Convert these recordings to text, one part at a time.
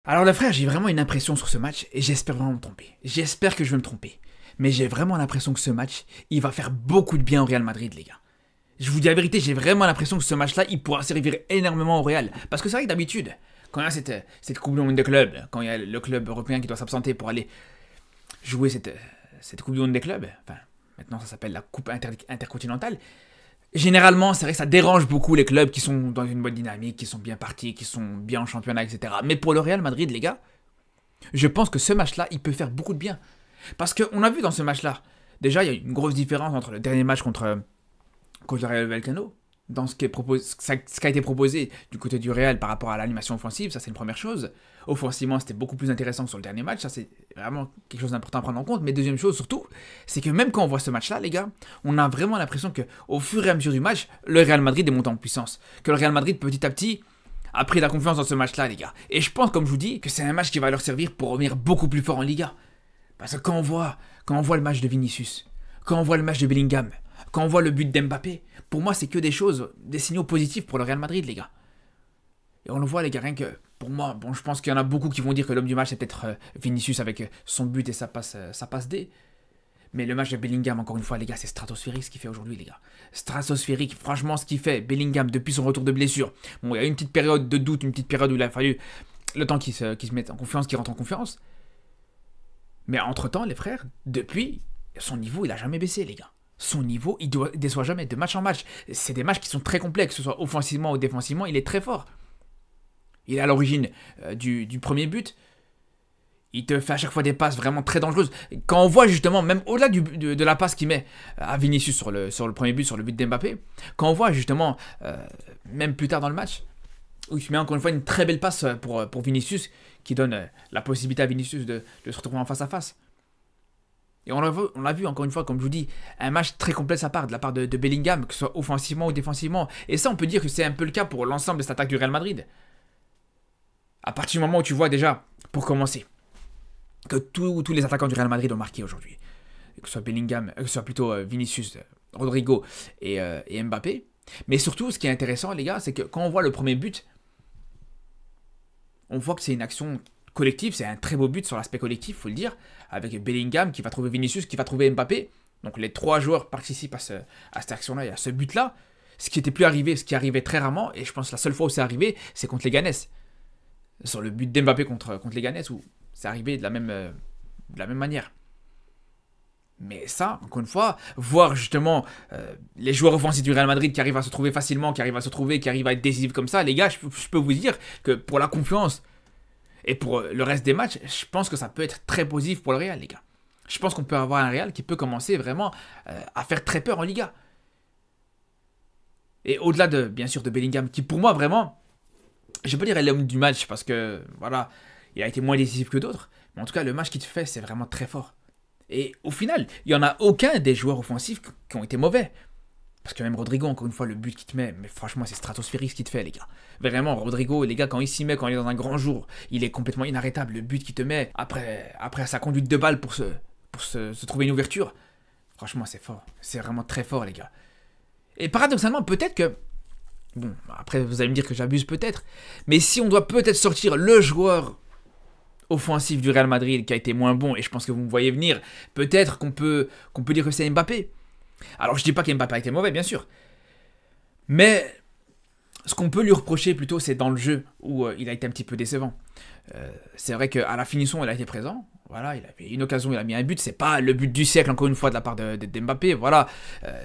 Alors le frère, j'ai vraiment une impression sur ce match et j'espère vraiment me tromper. J'espère que je vais me tromper. Mais j'ai vraiment l'impression que ce match, il va faire beaucoup de bien au Real Madrid, les gars. Je vous dis la vérité, j'ai vraiment l'impression que ce match-là, il pourra servir énormément au Real. Parce que c'est vrai que d'habitude, quand il y a cette Coupe du Monde de clubs, quand il y a le club européen qui doit s'absenter pour aller jouer cette Coupe du Monde des clubs, enfin, maintenant ça s'appelle la Coupe intercontinentale, généralement, c'est vrai que ça dérange beaucoup les clubs qui sont dans une bonne dynamique, qui sont bien partis, qui sont bien en championnat, etc. Mais pour le Real Madrid, les gars, je pense que ce match-là, il peut faire beaucoup de bien. Parce qu'on a vu dans ce match-là, déjà, il y a une grosse différence entre le dernier match contre le Real Vallecano, dans ce qui a été proposé du côté du Real par rapport à l'animation offensive, ça c'est une première chose. Offensivement, c'était beaucoup plus intéressant que sur le dernier match, ça c'est vraiment quelque chose d'important à prendre en compte. Mais deuxième chose surtout, c'est que même quand on voit ce match-là, les gars, on a vraiment l'impression que au fur et à mesure du match, le Real Madrid est monté en puissance. Que le Real Madrid, petit à petit, a pris la confiance dans ce match-là, les gars. Et je pense, comme je vous dis, que c'est un match qui va leur servir pour revenir beaucoup plus fort en Liga. Parce que quand on voit le match de Vinicius, quand on voit le match de Bellingham, quand on voit le but d'Mbappé, pour moi, c'est que des choses, des signaux positifs pour le Real Madrid, les gars. Et on le voit, les gars, rien que, pour moi, bon, je pense qu'il y en a beaucoup qui vont dire que l'homme du match, c'est peut-être Vinicius avec son but et sa passe D. Mais le match de Bellingham, encore une fois, les gars, c'est stratosphérique ce qu'il fait aujourd'hui, les gars. Stratosphérique, franchement, ce qu'il fait, Bellingham, depuis son retour de blessure. Bon, il y a eu une petite période de doute, une petite période où il a fallu le temps qu'il se mette en confiance, qu'il rentre en confiance. Mais entre-temps, les frères, depuis, son niveau, il a jamais baissé, les gars. Son niveau, il ne déçoit jamais de match en match. C'est des matchs qui sont très complexes, que ce soit offensivement ou défensivement, il est très fort. Il est à l'origine du premier but. Il te fait à chaque fois des passes vraiment très dangereuses. Quand on voit justement, même au-delà de la passe qu'il met à Vinicius sur le premier but, sur le but d'Mbappé, quand on voit justement, même plus tard dans le match, où il met encore une fois une très belle passe pour Vinicius, qui donne la possibilité à Vinicius de se retrouver en face à face. Et on l'a vu encore une fois, comme je vous dis, un match très complexe de la part de Bellingham, que ce soit offensivement ou défensivement. Et ça, on peut dire que c'est un peu le cas pour l'ensemble de cette attaque du Real Madrid. À partir du moment où tu vois déjà, pour commencer, que tous les attaquants du Real Madrid ont marqué aujourd'hui, que ce soit Bellingham, que ce soit plutôt Vinicius, Rodrigo et Mbappé. Mais surtout, ce qui est intéressant, les gars, c'est que quand on voit le premier but, on voit que c'est une action collective, c'est un très beau but sur l'aspect collectif, il faut le dire, avec Bellingham qui va trouver Vinicius, qui va trouver Mbappé. Donc les trois joueurs participent à cette action-là et à ce but-là. Ce qui n'était plus arrivé, ce qui arrivait très rarement, et je pense que la seule fois où c'est arrivé, c'est contre les Ganes. Sur le but d'Mbappé contre les Ganes, où c'est arrivé de la même manière. Mais ça, encore une fois, voir justement les joueurs offensifs du Real Madrid qui arrivent à se trouver facilement, qui arrivent à se trouver, qui arrivent à être décisifs comme ça, les gars, je peux vous dire que pour la confiance et pour le reste des matchs, je pense que ça peut être très positif pour le Real, les gars. Je pense qu'on peut avoir un Real qui peut commencer vraiment à faire très peur en Liga. Et au-delà bien sûr, de Bellingham, qui pour moi vraiment, je peux dire est l'homme du match parce que, voilà, il a été moins décisif que d'autres. Mais en tout cas, le match qu'il fait, c'est vraiment très fort. Et au final, il n'y en a aucun des joueurs offensifs qui ont été mauvais. Parce que même Rodrigo, encore une fois, le but qu'il te met, mais franchement, c'est stratosphérique ce qu'il te fait, les gars. Vraiment, Rodrigo, les gars, quand il s'y met, quand il est dans un grand jour, il est complètement inarrêtable. Le but qu'il te met après sa conduite de balle pour se trouver une ouverture, franchement, c'est fort. C'est vraiment très fort, les gars. Et paradoxalement, peut-être que... Bon, après, vous allez me dire que j'abuse peut-être. Mais si on doit peut-être sortir le joueur offensif du Real Madrid qui a été moins bon, et je pense que vous me voyez venir, peut-être qu'on peut dire que c'est Mbappé. Alors je dis pas qu'Mbappé a été mauvais, bien sûr. Mais ce qu'on peut lui reprocher plutôt, c'est dans le jeu où il a été un petit peu décevant. C'est vrai qu'à la finition, il a été présent. Voilà, il avait une occasion, il a mis un but. C'est pas le but du siècle, encore une fois, de la part d'Mbappé. Voilà,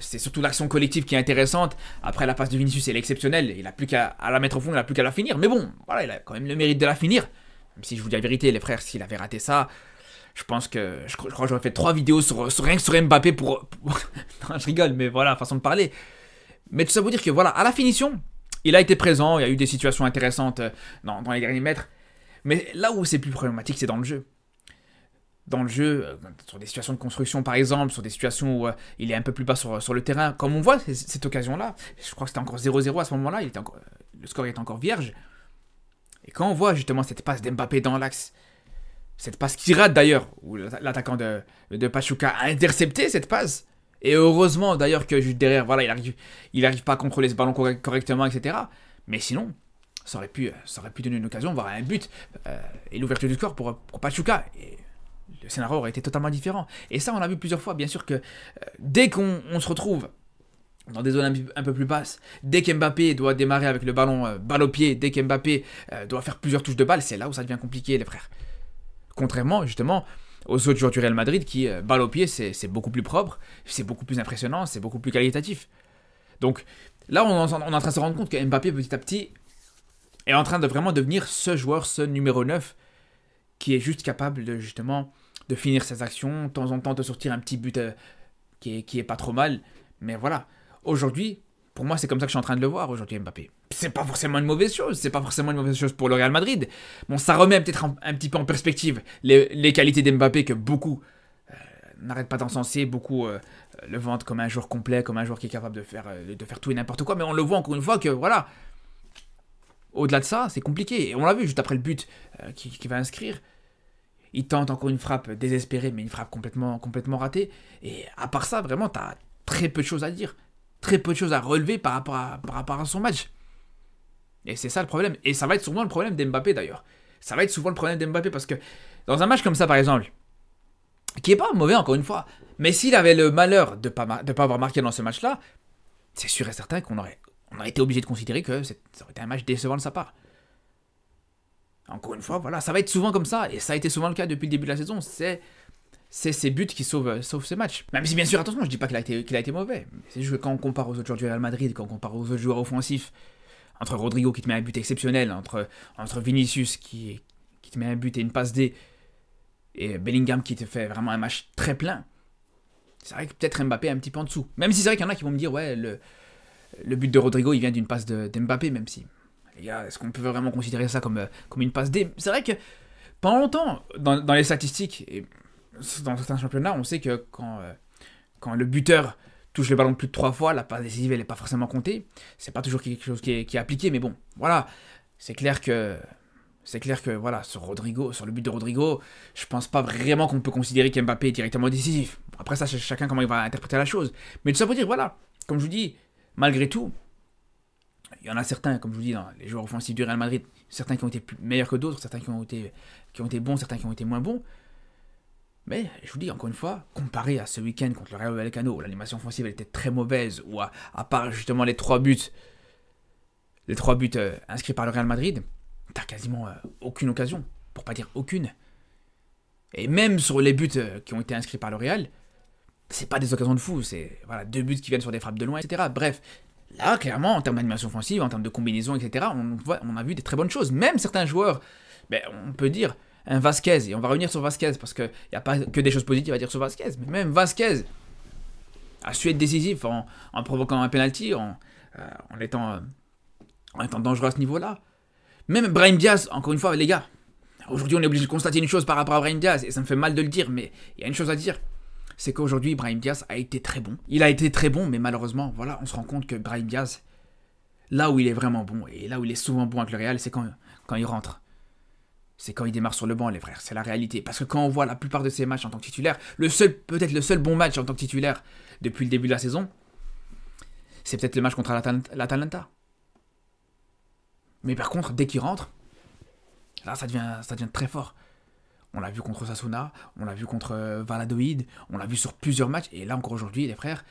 c'est surtout l'action collective qui est intéressante. Après, la passe de Vinicius, elle est exceptionnelle. Il n'a plus qu'à la mettre au fond, il n'a plus qu'à la finir. Mais bon, voilà, il a quand même le mérite de la finir. Même si je vous dis la vérité, les frères, s'il avait raté ça, je pense que je crois que j'aurais fait 3 vidéos rien que sur Mbappé pour... Non, je rigole, mais voilà, façon de parler. Mais tout ça pour dire que voilà, à la finition, il a été présent, il y a eu des situations intéressantes dans les derniers mètres. Mais là où c'est plus problématique, c'est dans le jeu. Dans le jeu, sur des situations de construction par exemple, sur des situations où il est un peu plus bas sur le terrain, comme on voit cette occasion-là, je crois que c'était encore 0-0 à ce moment-là, le score était encore vierge. Et quand on voit justement cette passe d'Mbappé dans l'axe, cette passe qui rate d'ailleurs, où l'attaquant de Pachuca a intercepté cette passe, et heureusement d'ailleurs que juste derrière, voilà, il arrive pas à contrôler ce ballon correctement, etc. Mais sinon, ça aurait pu donner une occasion, voire un but, et l'ouverture du score pour Pachuca. Et le scénario aurait été totalement différent. Et ça, on l'a vu plusieurs fois. Bien sûr que dès qu'on se retrouve dans des zones un peu plus basses, dès qu'Mbappé doit démarrer avec le ballon balle au pied, dès qu'Mbappé doit faire plusieurs touches de balle, c'est là où ça devient compliqué, les frères. Contrairement, justement, aux autres joueurs du Real Madrid qui, balle au pied, c'est beaucoup plus propre, c'est beaucoup plus impressionnant, c'est beaucoup plus qualitatif. Donc là, on est en train de se rendre compte que Mbappé, petit à petit, est en train de vraiment devenir ce joueur, ce numéro 9, qui est juste capable de, justement, de finir ses actions, de temps en temps de sortir un petit but qui est pas trop mal. Mais voilà, aujourd'hui, pour moi, c'est comme ça que je suis en train de le voir aujourd'hui, Mbappé. C'est pas forcément une mauvaise chose, c'est pas forcément une mauvaise chose pour le Real Madrid. Bon, ça remet peut-être un petit peu en perspective les qualités d'Mbappé que beaucoup n'arrêtent pas d'encenser, beaucoup le vendent comme un joueur complet, comme un joueur qui est capable de faire tout et n'importe quoi. Mais on le voit encore une fois que, voilà, au-delà de ça, c'est compliqué. Et on l'a vu juste après le but qu'il va inscrire. Il tente encore une frappe désespérée, mais une frappe complètement ratée. Et à part ça, vraiment, t'as très peu de choses à dire. Très peu de choses à relever par rapport à son match. Et c'est ça le problème. Et ça va être souvent le problème d'Mbappé d'ailleurs. Ça va être souvent le problème d'Mbappé parce que dans un match comme ça par exemple, qui est pas mauvais encore une fois, mais s'il avait le malheur de pas avoir marqué dans ce match-là, c'est sûr et certain qu'on aurait été obligé de considérer que ça aurait été un match décevant de sa part. Encore une fois, voilà, ça va être souvent comme ça, et ça a été souvent le cas depuis le début de la saison. C'est ces buts qui sauvent ce match. Même si bien sûr, attention, je dis pas qu'il a été mauvais. C'est juste que quand on compare aux autres joueurs du Real Madrid, quand on compare aux autres joueurs offensifs, entre Rodrigo qui te met un but exceptionnel, entre Vinicius qui te met un but et une passe D, et Bellingham qui te fait vraiment un match très plein, c'est vrai que peut-être Mbappé est un petit peu en dessous. Même si c'est vrai qu'il y en a qui vont me dire, ouais, le but de Rodrigo, il vient d'une passe d'Mbappé, même si... Les gars, est-ce qu'on peut vraiment considérer ça comme une passe D? C'est vrai que pendant longtemps, dans les statistiques, et dans certains championnats, on sait que quand le buteur touche le ballon plus de 3 fois, la passe décisive, elle n'est pas forcément comptée. C'est pas toujours quelque chose qui est appliqué, mais bon, voilà. C'est clair que voilà, sur le but de Rodrigo, je pense pas vraiment qu'on peut considérer qu'Mbappé est directement décisif. Après ça, c'est chacun comment il va interpréter la chose. Mais tout ça pour dire, voilà, comme je vous dis, malgré tout, il y en a certains, comme je vous dis, dans les joueurs offensifs du Real Madrid, certains qui ont été meilleurs que d'autres, certains qui ont été bons, certains qui ont été moins bons. Mais, je vous dis, encore une fois, comparé à ce week-end contre le Rayo Vallecano, où l'animation offensive elle était très mauvaise, où à part justement les 3 buts inscrits par le Real Madrid, t'as quasiment aucune occasion, pour pas dire aucune. Et même sur les buts qui ont été inscrits par le Real, c'est pas des occasions de fou, c'est voilà, 2 buts qui viennent sur des frappes de loin, etc. Bref, là, clairement, en termes d'animation offensive, en termes de combinaison, etc., on a vu des très bonnes choses. Même certains joueurs, on peut dire, un Vasquez, et on va revenir sur Vasquez, parce qu'il n'y a pas que des choses positives à dire sur Vasquez, mais même Vasquez a su être décisif en provoquant un penalty, en étant dangereux à ce niveau-là. Même Brahim Diaz, encore une fois, les gars, aujourd'hui on est obligé de constater une chose par rapport à Brahim Diaz, et ça me fait mal de le dire, mais il y a une chose à dire. C'est qu'aujourd'hui, Brahim Diaz a été très bon. Il a été très bon, mais malheureusement, voilà, on se rend compte que Brahim Diaz, là où il est vraiment bon, et là où il est souvent bon avec le Real, c'est quand il rentre. C'est quand il démarre sur le banc, les frères. C'est la réalité. Parce que quand on voit la plupart de ses matchs en tant que titulaire, peut-être le seul bon match en tant que titulaire depuis le début de la saison, c'est peut-être le match contre l'Atalanta. Mais par contre, dès qu'il rentre, là, ça devient très fort. On l'a vu contre Osasuna, on l'a vu contre Valladolid, on l'a vu sur plusieurs matchs, et là encore aujourd'hui, les frères,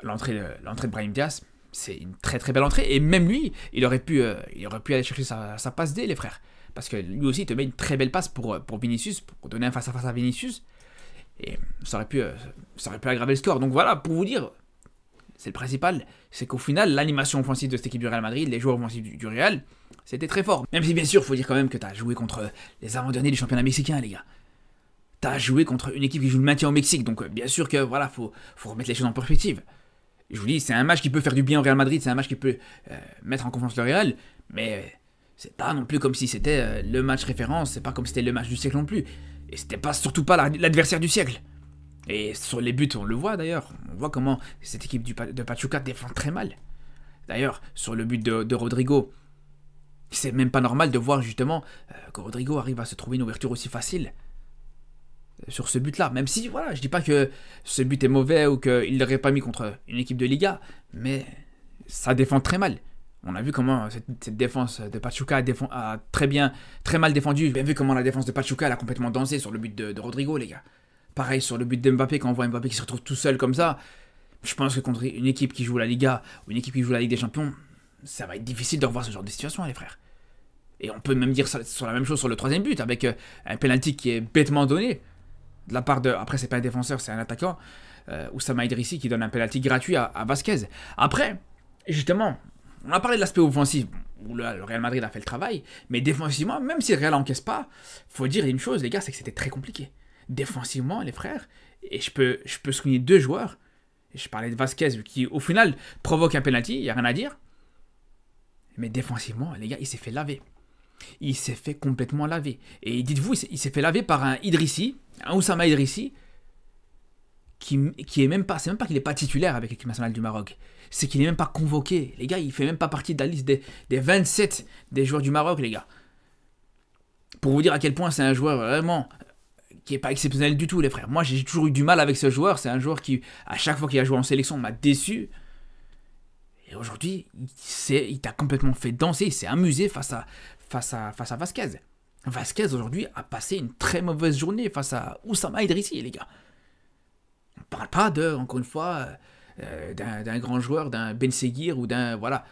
l'entrée de Brahim Diaz, c'est une très très belle entrée, et même lui, il aurait pu aller chercher sa passe D, les frères, parce que lui aussi, il te met une très belle passe pour Vinicius, pour donner un face-à-face à Vinicius, et ça aurait pu aggraver le score. Donc voilà, pour vous dire, c'est le principal, c'est qu'au final, l'animation offensive de cette équipe du Real Madrid, les joueurs offensifs du Real, c'était très fort. Même si bien sûr, il faut dire quand même que t'as joué contre les avant-derniers du championnat mexicain, les gars. T'as joué contre une équipe qui joue le maintien au Mexique, donc bien sûr que voilà, faut remettre les choses en perspective. Je vous dis, c'est un match qui peut faire du bien au Real Madrid, c'est un match qui peut mettre en confiance le Real, mais c'est pas non plus comme si c'était le match référence, c'est pas comme si c'était le match du siècle non plus. Et c'était surtout pas l'adversaire du siècle. Et sur les buts, on le voit d'ailleurs, on voit comment cette équipe de Pachuca défend très mal. D'ailleurs, sur le but de Rodrigo, c'est même pas normal de voir justement que Rodrigo arrive à se trouver une ouverture aussi facile sur ce but-là. Même si, voilà, je dis pas que ce but est mauvais ou qu'il l'aurait pas mis contre une équipe de Liga, mais ça défend très mal. On a vu comment cette défense de Pachuca a très mal défendu. Bien vu comment la défense de Pachuca elle a complètement dansé sur le but de Rodrigo, les gars. Pareil sur le but de Mbappé, quand on voit Mbappé qui se retrouve tout seul comme ça. Je pense que contre une équipe qui joue la Liga ou une équipe qui joue la Ligue des Champions, ça va être difficile de revoir ce genre de situation, les frères. Et on peut même dire ça, sur la même chose sur le troisième but, avec un penalty qui est bêtement donné. De la part de... Après, c'est pas un défenseur, c'est un attaquant. Oussama Idrissi qui donne un penalty gratuit à Vasquez. Après, justement, on a parlé de l'aspect offensif, où le Real Madrid a fait le travail. Mais défensivement, même si le Real n'encaisse pas, faut dire une chose, les gars, c'est que c'était très compliqué. Défensivement, les frères, et je peux souligner 2 joueurs. Je parlais de Vasquez qui, au final, provoque un penalty, il n'y a rien à dire. Mais défensivement, les gars, il s'est fait laver. Il s'est fait complètement laver. Et dites-vous, il s'est fait laver par un Idrissi, un Oussama Idrissi, qui est même pas, c'est même pas qu'il n'est pas titulaire avec l'équipe nationale du Maroc. C'est qu'il n'est même pas convoqué. Les gars, il fait même pas partie de la liste des 27 des joueurs du Maroc, les gars. Pour vous dire à quel point c'est un joueur vraiment qui n'est pas exceptionnel du tout, les frères. Moi, j'ai toujours eu du mal avec ce joueur. C'est un joueur qui, à chaque fois qu'il a joué en sélection, m'a déçu. Et aujourd'hui, il t'a complètement fait danser. Il s'est amusé face à Vasquez. Vasquez, aujourd'hui, a passé une très mauvaise journée face à Oussama Idrissi, les gars. On ne parle pas encore une fois, d'un grand joueur, d'un Ben Seguir ou d'un... Voilà.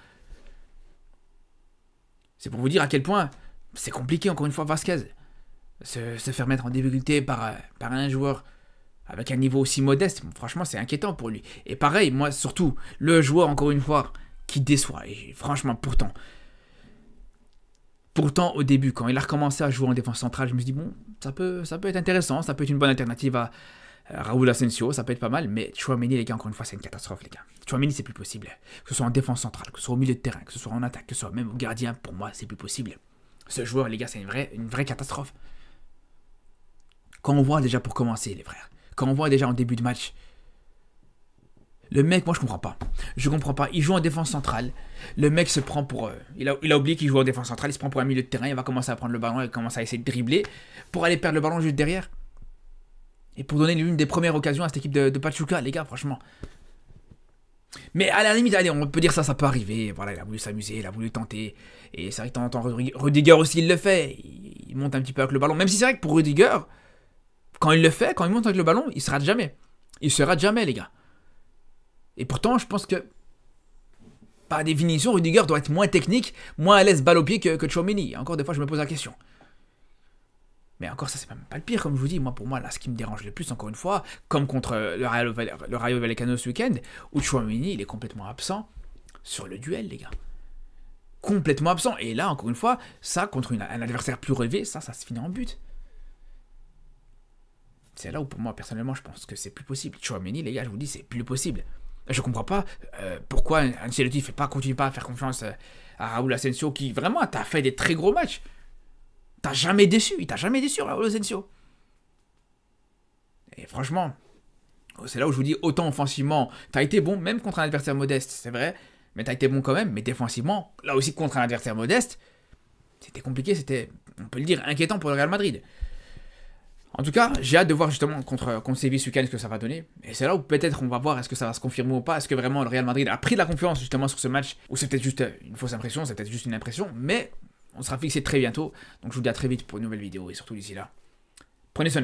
C'est pour vous dire à quel point c'est compliqué, encore une fois, Vasquez. Se faire mettre en difficulté par un joueur avec un niveau aussi modeste, franchement, c'est inquiétant pour lui. Et pareil, moi, surtout, le joueur, encore une fois, qui déçoit. Et franchement, Pourtant, au début, quand il a recommencé à jouer en défense centrale, je me suis dit, bon, ça peut être intéressant, ça peut être une bonne alternative à Raúl Asensio, ça peut être pas mal, mais Tchouaméni, les gars, encore une fois, c'est une catastrophe, les gars. Tchouaméni, c'est plus possible. Que ce soit en défense centrale, que ce soit au milieu de terrain, que ce soit en attaque, que ce soit même au gardien, pour moi, c'est plus possible. Ce joueur, les gars, c'est une vraie catastrophe. Quand on voit déjà pour commencer, les frères, quand on voit déjà en début de match, le mec, moi je comprends pas. Je comprends pas. Il joue en défense centrale. Le mec se prend pour... il a oublié qu'il joue en défense centrale. Il se prend pour un milieu de terrain. Il va commencer à prendre le ballon. Il commence à essayer de dribbler pour aller perdre le ballon juste derrière. Et pour donner l'une des premières occasions à cette équipe de Pachuca, les gars, franchement. Mais à la limite, allez, on peut dire ça peut arriver. Voilà, il a voulu s'amuser, il a voulu tenter. Et c'est vrai que de temps en temps, Rudiger aussi, il le fait. Il monte un petit peu avec le ballon. Même si c'est vrai que pour Rudiger, quand il le fait, quand il monte avec le ballon, il se rate jamais. Il se rate jamais, les gars. Et pourtant, je pense que, par définition, Rudiger doit être moins technique, moins à l'aise balle au pied que Tchouaméni. Encore des fois, je me pose la question. Mais encore, ça, c'est même pas le pire, comme je vous dis. Moi, pour moi, là, ce qui me dérange le plus, encore une fois, comme contre le Rayo Vallecano ce week-end, où Tchouaméni, il est complètement absent sur le duel, les gars. Complètement absent. Et là, encore une fois, ça, contre un adversaire plus relevé, ça se finit en but. C'est là où, pour moi, personnellement, je pense que c'est plus possible. Tchouaméni, les gars, je vous dis, c'est plus possible. Je comprends pas pourquoi Ancelotti continue pas à faire confiance à Raúl Asensio, qui vraiment t'a fait des très gros matchs. Il t'a jamais déçu, Raúl Asensio. Et franchement, c'est là où je vous dis, autant offensivement, t'as été bon, même contre un adversaire modeste, c'est vrai, mais t'as été bon quand même, mais défensivement, là aussi contre un adversaire modeste, c'était compliqué, c'était, on peut le dire, inquiétant pour le Real Madrid. En tout cas, j'ai hâte de voir justement contre Séville ce week-end ce que ça va donner. Et c'est là où peut-être on va voir est-ce que ça va se confirmer ou pas. Est-ce que vraiment le Real Madrid a pris de la confiance justement sur ce match. Ou c'est peut-être juste une fausse impression, c'est peut-être juste une impression. Mais on sera fixé très bientôt. Donc je vous dis à très vite pour une nouvelle vidéo. Et surtout d'ici là, prenez soin de vous.